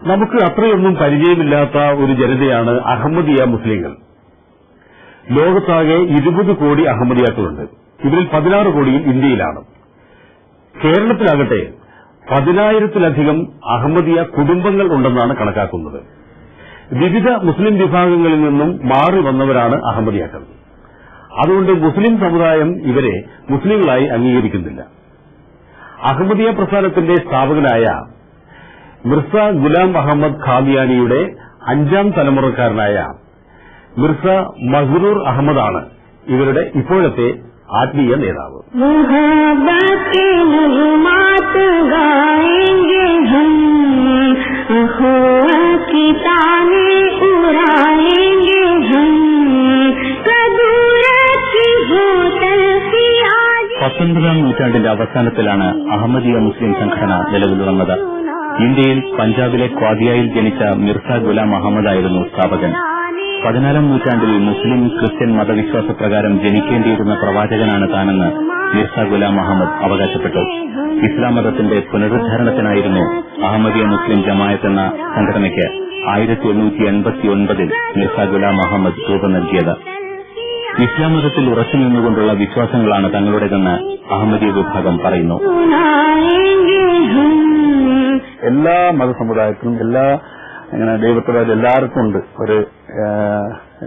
നമുക്ക് അത്രയൊന്നും പരിചയമില്ലാത്ത ഒരു ജനതയാണ് അഹമ്മദിയ മുസ്ലിങ്ങൾ. ലോകത്താകെ 20 കോടി അഹമ്മദിയാക്കളുണ്ട്. ഇവരിൽ 16 കോടിയും ഇന്ത്യയിലാണ്. കേരളത്തിലാകട്ടെ 10,000-ലധികം അഹമ്മദിയ കുടുംബങ്ങൾ ഉണ്ടെന്നാണ് കണക്കാക്കുന്നത്. വിവിധ മുസ്ലിം വിഭാഗങ്ങളിൽ നിന്നും മാറി വന്നവരാണ് അഹമ്മദിയാക്കൾ. അതുകൊണ്ട് മുസ്ലിം സമുദായം ഇവരെ മുസ്ലിങ്ങളായി അംഗീകരിക്കുന്നില്ല. അഹമ്മദിയ പ്രസ്ഥാനത്തിന്റെ സ്ഥാപകനായ മിർസ ഗുലാം അഹമ്മദ് ഖാദിയാനിയുടെ 5ാം തലമുറക്കാരനായ മിർസ മസ്റൂർ അഹമ്മദാണ് ഇവരുടെ ഇപ്പോഴത്തെ ആത്മീയ നേതാവ്. പത്തൊൻപതാം നൂറ്റാണ്ടിന്റെ അവസാനത്തിലാണ് അഹമ്മദിയ മുസ്ലിം സംഘടന നിലവിൽ വന്നത്. ഇന്ത്യയിൽ പഞ്ചാബിലെ ക്വാദിയയിൽ ജനിച്ച മിർസ ഗുലാം അഹമ്മദായിരുന്നു സ്ഥാപകൻ. 14ാം നൂറ്റാണ്ടിൽ മുസ്ലിം ക്രിസ്ത്യൻ മതവിശ്വാസപ്രകാരം ജനിക്കേണ്ടിയിരുന്ന പ്രവാചകനാണ് താനെന്ന് മിർസ ഗുലാം അഹമ്മദ് അവകാശപ്പെട്ടു. ഇസ്ലാം മതത്തിന്റെ പുനരുദ്ധാരണത്തിനായിരുന്നു അഹമ്മദിയ മുസ്ലിം ജമാഅത്ത് എന്ന സംഘടനയ്ക്ക് 1889-ൽ മിർസ ഗുലാം അഹമ്മദ് രൂപം നൽകിയത്. ഇസ്ലാം മതത്തിൽ ഉറച്ചുനിന്നുകൊണ്ടുള്ള വിശ്വാസങ്ങളാണ് തങ്ങളുടേതെന്ന് അഹമ്മദിയ വിഭാഗം പറയുന്നു. എല്ലാ മതസമുദായത്തിനും ദൈവത്തോടെ എല്ലാവർക്കും ഉണ്ട് ഒരു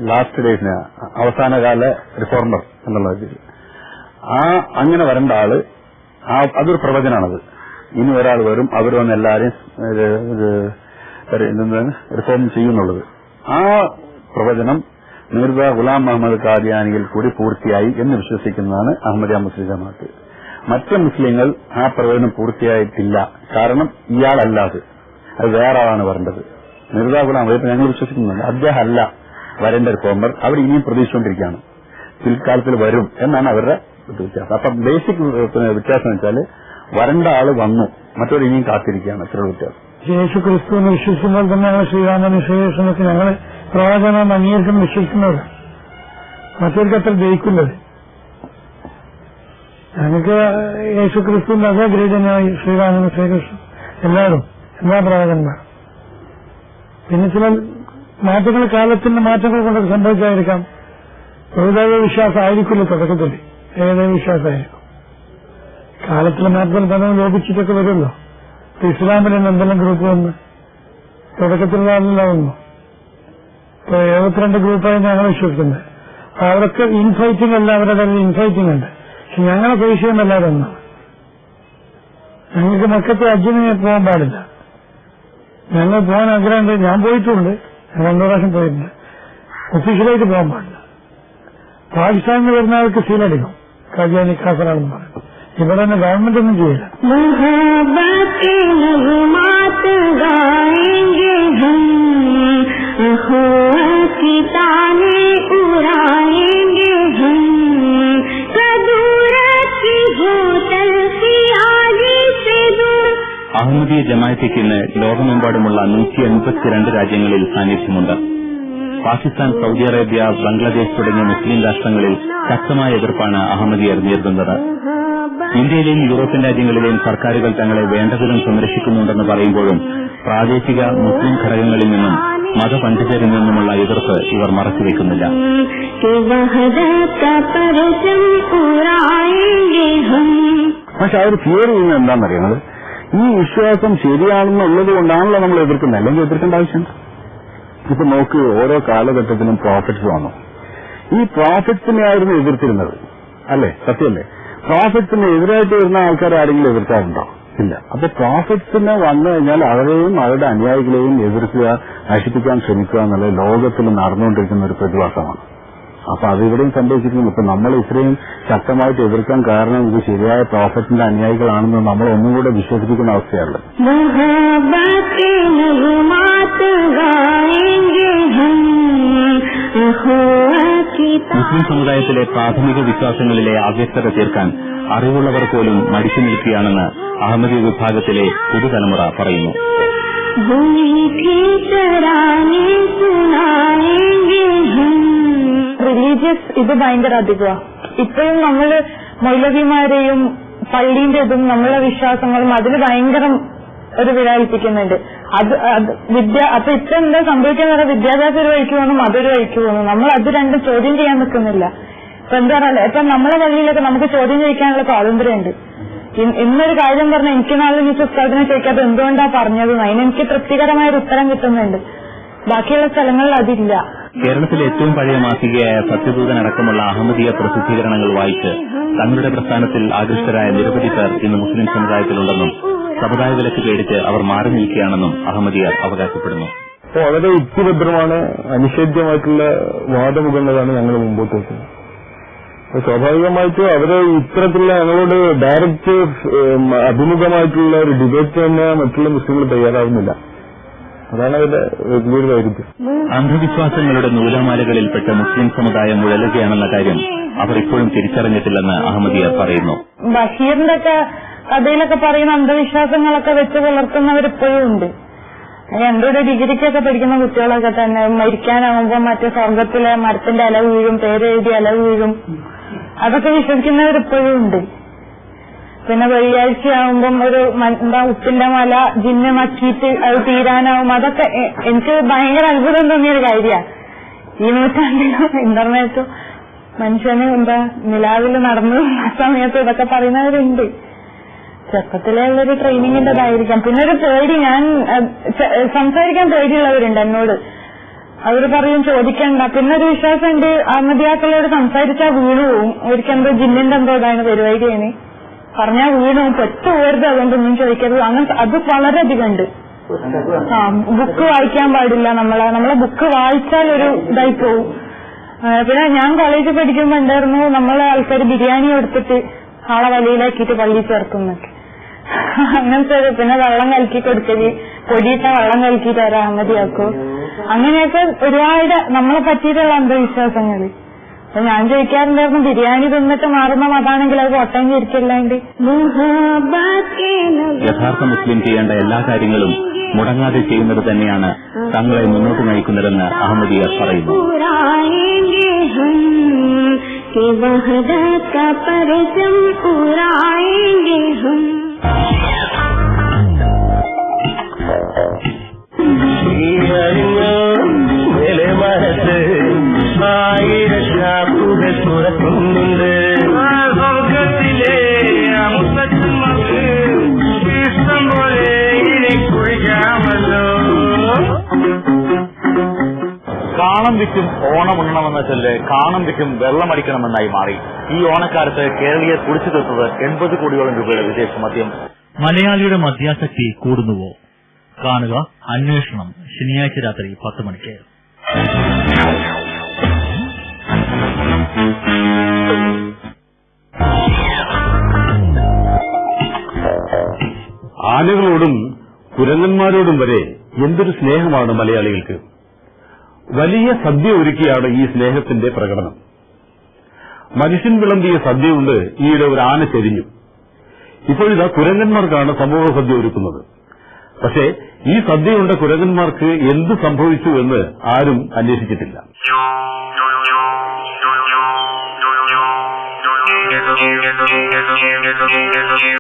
ലാസ്റ്റ് ഡേയ്സിന് അവസാനകാല റിഫോർമർ എന്നുള്ള അങ്ങനെ വരേണ്ട ആള് അതൊരു പ്രവചനാണത്. ഇനി ഒരാൾ വരും, അവർ വന്ന് എല്ലാവരെയും റിഫോം ചെയ്യുന്നുള്ളത്. ആ പ്രവചനം മിർസ ഗുലാം അഹമ്മദ് ഖാദിയാനിയിൽ കൂടി പൂർത്തിയായി എന്ന് വിശ്വസിക്കുന്നതാണ് അഹമ്മദിയ മുസ്ലിം ജമാഅത്ത്. മറ്റ് മുസ്ലിങ്ങൾ ആ പ്രവചനം പൂർത്തിയായിട്ടില്ല. കാരണം ഇയാളല്ലാതെ അത് വേറെ ആളാണ് വരേണ്ടത്. മിർസ ഗുലാം ഞങ്ങൾ വിശ്വസിക്കുന്നുണ്ട്, അദ്ദേഹം അല്ല വരേണ്ട റിഫോമർ. അവർ ഇനിയും പ്രതീക്ഷിച്ചുകൊണ്ടിരിക്കുകയാണ്, പിൽക്കാലത്തിൽ വരും എന്നാണ് അവരുടെ വ്യത്യാസം. അപ്പം ബേസിക് വ്യത്യാസം വെച്ചാൽ വരേണ്ട ആള് വന്നു, മറ്റൊരു ഇനിയും കാത്തിരിക്കുകയാണ്. അത്ര വ്യത്യാസം. യേശു ക്രിസ്തുവിനെ വിശ്വസിക്കുമ്പോൾ തന്നെ ഞങ്ങൾ ശ്രീരാമനെ ശ്രീകൃഷ്ണനൊക്കെ ഞങ്ങൾ പ്രവാചകനാണ് അംഗീകരിക്കാൻ വിശ്വസിക്കുന്നവർ. മറ്റവർക്ക് അത്ര ജയിക്കുന്നത് ഞങ്ങൾക്ക് യേശു ക്രിസ്തുവിന്റെ അതേ ഗ്രേഡ് തന്നെയാണ് ശ്രീരാമനും ശ്രീകൃഷ്ണൻ എല്ലാവരും, എല്ലാ പ്രവാചകന്മാരും. പിന്നെ ചില മാറ്റങ്ങൾ കാലത്തിന്റെ മാറ്റങ്ങൾ കൊണ്ട് സംഭവിച്ചായിരിക്കാം. ഏതേതോ വിശ്വാസം ആയിരിക്കില്ല തുടക്കത്തിൽ, ഏതേതോ വിശ്വാസമായിരിക്കും. കാലത്തിലെ മാറ്റത്തിൽ തന്നെ ലോപിച്ചിട്ടൊക്കെ വരുമല്ലോ. ഇസ്ലാമിൽ നിന്ന് എന്തെല്ലാം ഗ്രൂപ്പ് വന്ന് തുടക്കത്തിലുള്ള വന്നു. ഇപ്പൊ 72 ഗ്രൂപ്പായി ഞങ്ങൾ വിശ്വസിക്കുന്നത്. അവരൊക്കെ ഇൻഫൈറ്റിംഗ് അല്ല, അവരുടെ ഇൻഫൈറ്റിംഗ് ഉണ്ട്. പക്ഷെ ഞങ്ങളെ വിഷയമല്ലാതെ ഒന്നാണ്. ഞങ്ങൾക്ക് മക്കത്തെ ഹജ്ജിന് പോകാൻ പാടില്ല. ഞങ്ങൾ പോകാൻ ആഗ്രഹമുണ്ട്. ഞാൻ പോയിട്ടുണ്ട്, 2 പ്രാവശ്യം പോയിട്ടുണ്ട്. ഒഫീഷ്യലായിട്ട് പോകാൻ പാടില്ല. പാകിസ്ഥാനിൽ വരുന്ന ആൾക്ക് സീലടിക്കും, ഖാദിയാനി കാഫറാണെന്ന് പറയും. ഇവിടെ തന്നെ ഗവൺമെന്റ് ഒന്നും ചെയ്യില്ല. അഹമ്മദിയ ജമാഅത്തിക്ക് ഇന്ന് ലോകമെമ്പാടുമുള്ള 182 രാജ്യങ്ങളിൽ സാന്നിധ്യമുണ്ട്. പാകിസ്ഥാൻ, സൌദി അറേബ്യ, ബംഗ്ലാദേശ് തുടങ്ങിയ മുസ്ലിം രാഷ്ട്രങ്ങളിൽ ശക്തമായ എതിർപ്പാണ് അഹമ്മദിയർ നേരിടുന്നത്. ഇന്ത്യയിലെയും യൂറോപ്യൻ രാജ്യങ്ങളിലെയും സർക്കാരുകൾ തങ്ങളെ വേണ്ടവിധം സംരക്ഷിക്കുന്നുണ്ടെന്ന് പറയുമ്പോഴും പ്രാദേശിക മുസ്ലിം ഘടകങ്ങളിൽ നിന്നും മതപണ്ഡിതരിൽ നിന്നുമുള്ള എതിർപ്പ് ഇവർ മറച്ചുവെക്കുന്നില്ല. പക്ഷെ ആ ഒരു തിയറി എന്താണെന്നറിയുന്നത്, ഈ വിശ്വാസം ശരിയാണെന്നുള്ളത് കൊണ്ടാണല്ലോ നമ്മൾ എതിർക്കുന്നത്, അല്ലെങ്കിൽ എതിർക്കേണ്ട ആവശ്യമുണ്ട്. ഇപ്പൊ നോക്ക്, ഓരോ കാലഘട്ടത്തിലും പ്രോഫിറ്റ്സ് വന്നു. ഈ പ്രോഫിറ്റ്സിനെയായിരുന്നു എതിർത്തിരുന്നത്, അല്ലേ? സത്യമല്ലേ? പ്രോഫിറ്റ്സിന് എതിരായിട്ട് വരുന്ന ആൾക്കാർ ആരെങ്കിലും എതിർക്കാറുണ്ടോ? ഇല്ല. അപ്പൊ പ്രോഫിറ്റ്സിനെ വന്നു കഴിഞ്ഞാൽ അവരെയും അവരുടെ അനുയായികളെയും എതിർക്കുക, നശിപ്പിക്കാൻ ശ്രമിക്കുക എന്നുള്ളത് ലോകത്തിൽ നടന്നുകൊണ്ടിരിക്കുന്ന ഒരു പ്രതിഭാസമാണ്. അപ്പൊ അതിവിടെയും സംഭവിച്ചിരിക്കുന്നു. ഇപ്പൊ നമ്മൾ ഇത്രയും ശക്തമായിട്ട് എതിർക്കാൻ കാരണം ഇത് ശരിയായ പ്രോഫിറ്റിന്റെ അനുയായികളാണെന്ന് നമ്മൾ ഒന്നും കൂടെ വിശ്വസിപ്പിക്കുന്ന അവസ്ഥയാണ്. മുസ്ലിം സമുദായത്തിലെ പ്രാഥമിക വിശ്വാസങ്ങളിലെ അവ്യക്തത തീർക്കാൻ അറിവുള്ളവർ പോലും മടിച്ചു നിൽക്കുകയാണെന്ന് അഹമ്മദി വിഭാഗത്തിലെ പുതുതലമുറ പറയുന്നു. റിലീജിയസ് ഇത് ഭയങ്കര അധികമാണ്. ഇപ്പോഴും നമ്മള് മൗലവിമാരെയും പള്ളീന്റെ ഇതും നമ്മളെ വിശ്വാസങ്ങളും അതിൽ ഭയങ്കര ഒരു വില കൽപ്പിക്കുന്നുണ്ട്. അപ്പൊ ഇപ്പൊ എന്താ സംഭവിക്കാൻ പറയാം, വിദ്യാഭ്യാസം ഒരു വഴിക്ക് പോകുന്നു, അതൊരു വഴിക്ക് പോകുന്നു. നമ്മൾ അത് രണ്ടും ചോദ്യം ചെയ്യാൻ നിൽക്കുന്നില്ല. ഇപ്പൊ എന്താ പറയുക, ഇപ്പൊ നമ്മളെ പള്ളിയിലൊക്കെ നമുക്ക് ചോദ്യം ചെയ്യിക്കാനുള്ള സ്വാതന്ത്ര്യമുണ്ട്. ഇന്നൊരു കാര്യം പറഞ്ഞാൽ എനിക്ക് നാളെ നീ ഉസ്താദിനെ ചോദിക്കാതെ എന്തുകൊണ്ടാ പറഞ്ഞത്, അതിനെനിക്ക് തൃപ്തികരമായ ഒരു ഉത്തരം കിട്ടുന്നുണ്ട്. ബാക്കിയുള്ള സ്ഥലങ്ങളിൽ അതില്ല. കേരളത്തിലെ ഏറ്റവും പഴയ മാസികയായ സത്യദൂതനടക്കമുള്ള അഹമ്മദിയ പ്രസിദ്ധീകരണങ്ങൾ വായിച്ച് തങ്ങളുടെ പ്രസ്ഥാനത്തിൽ ആകൃഷ്ടരായ നിരവധി പേർ ഇന്ന് മുസ്ലിം സമുദായത്തിലുണ്ടെന്നും സമുദായ വിലക്ക് പേടിച്ച് അവർ മാറി നിൽക്കുകയാണെന്നും അഹമ്മദിയർ അവകാശപ്പെടുന്നു. അപ്പോൾ വളരെ യുക്തിഭദ്രമാണ്, അനിഷേധ്യമായിട്ടുള്ള വാദമുഖങ്ങളാണ് ഞങ്ങൾ മുമ്പോട്ട് വെക്കുന്നത്. സ്വാഭാവികമായിട്ടും അവര് ഇത്തരത്തിലുള്ള ഞങ്ങളോട് ഡയറക്റ്റ് അഭിമുഖമായിട്ടുള്ള ഒരു ഡിബേറ്റ് തന്നെ മറ്റുള്ള മുസ്ലിങ്ങൾ തയ്യാറാവുന്നില്ല. അതാണ് അവരുടെ വലിയൊരു വൈരുദ്ധ്യം. അന്ധവിശ്വാസങ്ങളുടെ നൂലാമാലകളിൽപ്പെട്ട് മുസ്ലിം സമുദായം ഉഴലുകയാണെന്ന കാര്യം അവർ ഇപ്പോഴും തിരിച്ചറിഞ്ഞിട്ടില്ലെന്ന് അഹമ്മദിയർ പറയുന്നു. ബഷീറിന്റെ ഒക്കെ കഥയിലൊക്കെ പറയുന്ന അന്ധവിശ്വാസങ്ങളൊക്കെ വെച്ച് പുലർത്തുന്നവരിപ്പോഴും ഉണ്ട്. എന്റെ ഒരു ഡിഗ്രിക്കൊക്കെ പഠിക്കുന്ന കുട്ടികളൊക്കെ തന്നെ മരിക്കാനാവുമ്പോ മറ്റേ സ്വർഗത്തിലെ മരത്തിന്റെ ഇല വീഴും, പേരെഴുതി ഇല വീഴും, അതൊക്കെ വിശ്വസിക്കുന്നവരിപ്പോഴും ഉണ്ട്. പിന്നെ വെള്ളിയാഴ്ചയാവുമ്പം ഒരു ഉപ്പിന്റെ മല ജിന്നെ മക്കിയിട്ട് അത് തീരാനാവും. അതൊക്കെ എനിക്ക് ഭയങ്കര അത്ഭുതം തോന്നിയൊരു കാര്യമാണ്. ഈ നൂറ്റാണ്ടിലും ഇന്റർനെറ്റും മനുഷ്യന് നിലാവിൽ നടന്നു സമയത്ത് ഇതൊക്കെ പറയുന്നവരുണ്ട്. ചെറുപ്പത്തിലേ ഉള്ളൊരു ട്രെയിനിങ്ങിന്റെതായിരിക്കാം. പിന്നെ ഒരു പേടി, ഞാൻ സംസാരിക്കാൻ പേടിയുള്ളവരുണ്ട് എന്നോട്. അവര് പറയും ചോദിക്കണ്ട. പിന്നെ ഒരു വിശ്വാസമുണ്ട്, അഹമ്മദിയാക്കളോട് സംസാരിച്ചാൽ വീണു പോവും. ഒരിക്കെന്തോ ജിന്നിന്റെ എന്തോ ഇതാണ് പരിപാടിയാണ്, പറഞ്ഞാൽ വീണു പെട്ടു പോകരുത്, അതുകൊണ്ടൊന്നും ചോദിക്കരുത്. അങ്ങനെ അത് വളരെയധികം ഉണ്ട്. ബുക്ക് വായിക്കാൻ പാടില്ല, നമ്മളെ ബുക്ക് വായിച്ചാൽ ഒരു ഇതായി പോവും. പിന്നെ ഞാൻ കോളേജിൽ പഠിക്കുമ്പോ എന്തായിരുന്നു, നമ്മളെ ആൾക്കാർ ബിരിയാണി എടുത്തിട്ട് ആളെ വലിയിലാക്കിയിട്ട് പള്ളിയിൽ ചേർക്കുന്നൊക്കെ അങ്ങനത്തെ. പിന്നെ വെള്ളം കലക്കി കൊടുക്കല്, പൊടിയിട്ട വെള്ളം കലക്കിയിട്ട് വരാൻ അഹമ്മദിയാക്കോ, അങ്ങനെയൊക്കെ ഒരുപാട് നമ്മളെ പറ്റിയിട്ടുള്ള അന്ധവിശ്വാസങ്ങള്. അപ്പൊ ഞാൻ ചോദിക്കാറുണ്ടായിരുന്നു, ബിരിയാണി തിന്നിട്ട് മാറുന്ന മതാണെങ്കിൽ അത് കോട്ടയം ചിരിക്കല്ലാണ്ട്. യഥാർത്ഥ മുസ്ലിം ചെയ്യേണ്ട എല്ലാ കാര്യങ്ങളും മുടങ്ങാതെ ചെയ്യുന്നത് തന്നെയാണ് തങ്ങളെ മുന്നോട്ട് നയിക്കുന്നതെന്ന് അഹമ്മദിയർ പറയുന്നു. കാണം വിറ്റും ഓണം ഉണ്ണണമെന്ന ചൊല്ല് കാണം വിറ്റും വെള്ളമടിക്കണമെന്നായി മാറി. ഈ ഓണക്കാലത്ത് കേരളീയർ കുടിച്ചു തീർത്തത് 80 കോടിയോളം രൂപയുടെ വിദേശ മദ്യം. മലയാളിയുടെ മദ്യാസക്തി കൂടുന്നുവോ? കാണുക അന്വേഷണം, ശനിയാഴ്ച രാത്രി 10 മണിക്ക്. ആനകളോടും കുരങ്ങന്മാരോടും വരെ എന്തൊരു സ്നേഹമാണ് മലയാളികൾക്ക്. വലിയ സദ്യ ഒരുക്കിയാണ് ഈ സ്നേഹത്തിന്റെ പ്രകടനം. മനുഷ്യൻ വിളമ്പിയ സദ്യ കൊണ്ട് ഈയിടെ ഒരു ആന ചെരിഞ്ഞു. ഇപ്പോഴിതാ കുരങ്ങന്മാർക്കാണ് സമൂഹ സദ്യ ഒരുക്കുന്നത്. പക്ഷേ ഈ സദ്യ കൊണ്ട് കുരങ്ങന്മാർക്ക് എന്ത് സംഭവിച്ചു എന്ന് ആരും അന്വേഷിച്ചിട്ടില്ല.